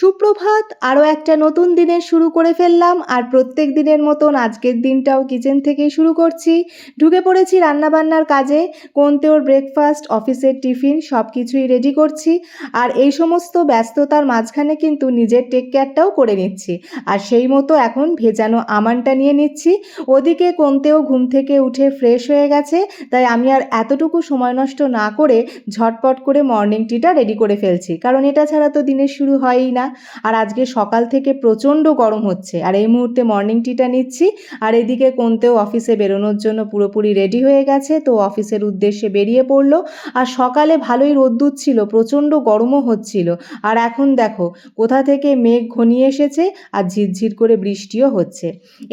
সুপ্রভাত। আরও একটা নতুন দিনের শুরু করে ফেললাম, আর প্রত্যেক দিনের মতন আজকের দিনটাও কিচেন থেকেই শুরু করছি। ঢুকে পড়েছি রান্নাবান্নার কাজে। কোনতেওর ব্রেকফাস্ট, অফিসের টিফিন সব কিছুই রেডি করছি। আর এই সমস্ত ব্যস্ততার মাঝখানে কিন্তু নিজের টেক কেয়ারটাও করে নিচ্ছি। আর সেই মতো এখন ভেজানো আমন্ডটা নিয়ে নিচ্ছি। ওদিকে কোনতেও ঘুম থেকে উঠে ফ্রেশ হয়ে গেছে, তাই আমি আর এতটুকু সময় নষ্ট না করে ঝটপট করে মর্নিং টিটা রেডি করে ফেলছি, কারণ এটা ছাড়া তো দিনের শুরু হয়ই না। আর আজকে সকাল থেকে প্রচণ্ড গরম হচ্ছে, আর এই মুহূর্তে মর্নিং টিটা নিচ্ছি। আর এদিকে কোনতেও অফিসে বেরোনোর জন্য পুরোপুরি রেডি হয়ে গেছে, তো অফিসের উদ্দেশ্যে বেরিয়ে পড়লো। আর সকালে ভালোই রোদ্দুর ছিল, প্রচণ্ড গরমও হচ্ছিল। আর এখন দেখো কোথা থেকে মেঘ ঘনিয়ে এসেছে, আর ঝিরঝির করে বৃষ্টিও হচ্ছে।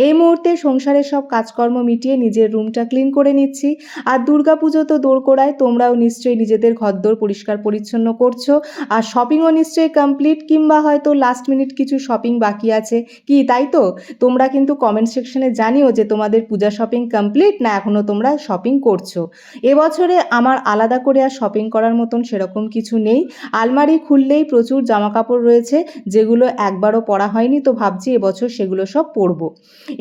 এই মুহূর্তে সংসারের সব কাজকর্ম মিটিয়ে নিজের রুমটা ক্লিন করে নিচ্ছি। আর দুর্গাপুজো তো দোরগোড়ায়, তোমরাও নিশ্চয়ই নিজেদের ঘরদোর পরিষ্কার পরিচ্ছন্ন করছো। আর শপিংও নিশ্চয়ই কমপ্লিট, কিংবা হয়তো লাস্ট মিনিট কিছু শপিং বাকি আছে, কি তাই তো? তোমরা কিন্তু কমেন্ট সেকশনে জানিও যে তোমাদের পূজা শপিং কমপ্লিট না এখনও তোমরা শপিং করছো। এবছরে আমার আলাদা করে আর শপিং করার মতন সেরকম কিছু নেই। আলমারি খুললেই প্রচুর জামাকাপড় রয়েছে, যেগুলো একবারও পরা হয়নি, তো ভাবছি এবছর সেগুলো সব পরবো।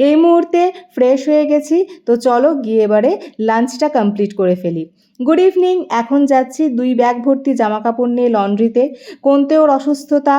এই মুহূর্তে ফ্রেশ হয়ে গেছি, তো চলো গিয়ে এবারে লাঞ্চটা কমপ্লিট করে ফেলি। Good evening. এখন যাচ্ছি 2 ব্যাগ ভর্তি জামাকাপড় নিয়ে লন্ড্রিতে। কোনতেওর অসুস্থতা,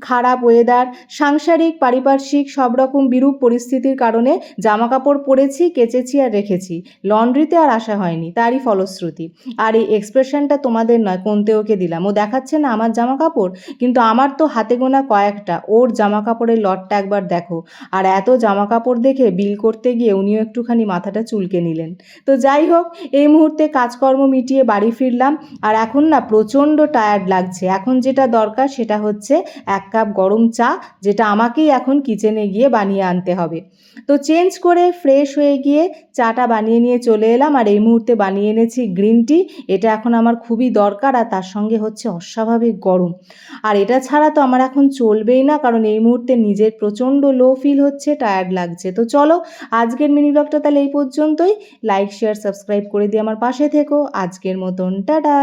খারাপ ওয়েদার, সাংসারিক পারিপার্শ্বিক সব রকম বিরূপ পরিস্থিতির কারণে জামাকাপড় পরেছি, কেচেছি আর রেখেছি। লন্ড্রিতে আর আসা হয়নি, তারই ফলশ্রুতি। আর এই এক্সপ্রেশনটা তোমাদের নয়, কোনতেওকে দিলাম। ও দেখাচ্ছে না আমার জামাকাপড়, কিন্তু আমার তো হাতে গোনা কয়েকটা। ওর জামাকাপড়ের লটটা একবার দেখো। আর এত জামাকাপড় দেখে বিল করতে গিয়ে উনিও একটুখানি মাথাটা চুলকে নিলেন। তো যাই হোক, এই মুহূর্তে কাজকর্ম মিটিয়ে বাড়ি ফিরলাম। আর এখন না প্রচণ্ড টায়ার্ড লাগছে। এখন যেটা দরকার সেটা হচ্ছে 1 কাপ গরম চা, যেটা আমাকেই এখন কিচেনে গিয়ে বানিয়ে আনতে হবে। তো চেঞ্জ করে ফ্রেশ হয়ে গিয়ে চাটা বানিয়ে নিয়ে চলে এলাম। আর এই মুহূর্তে বানিয়ে এনেছি গ্রিন টি। এটা এখন আমার খুবই দরকার, আর তার সঙ্গে হচ্ছে অস্বাভাবিক গরম। আর এটা ছাড়া তো আমার এখন চলবেই না, কারণ এই মুহূর্তে নিজের প্রচণ্ড লো ফিল হচ্ছে, টায়ার্ড লাগছে। তো চলো আজকের মিনি ব্লগটা তাহলে এই পর্যন্তই। লাইক, শেয়ার, সাবস্ক্রাইব করে দিয়ে আমার পাশে থেকো। আজকের মতন টাটা।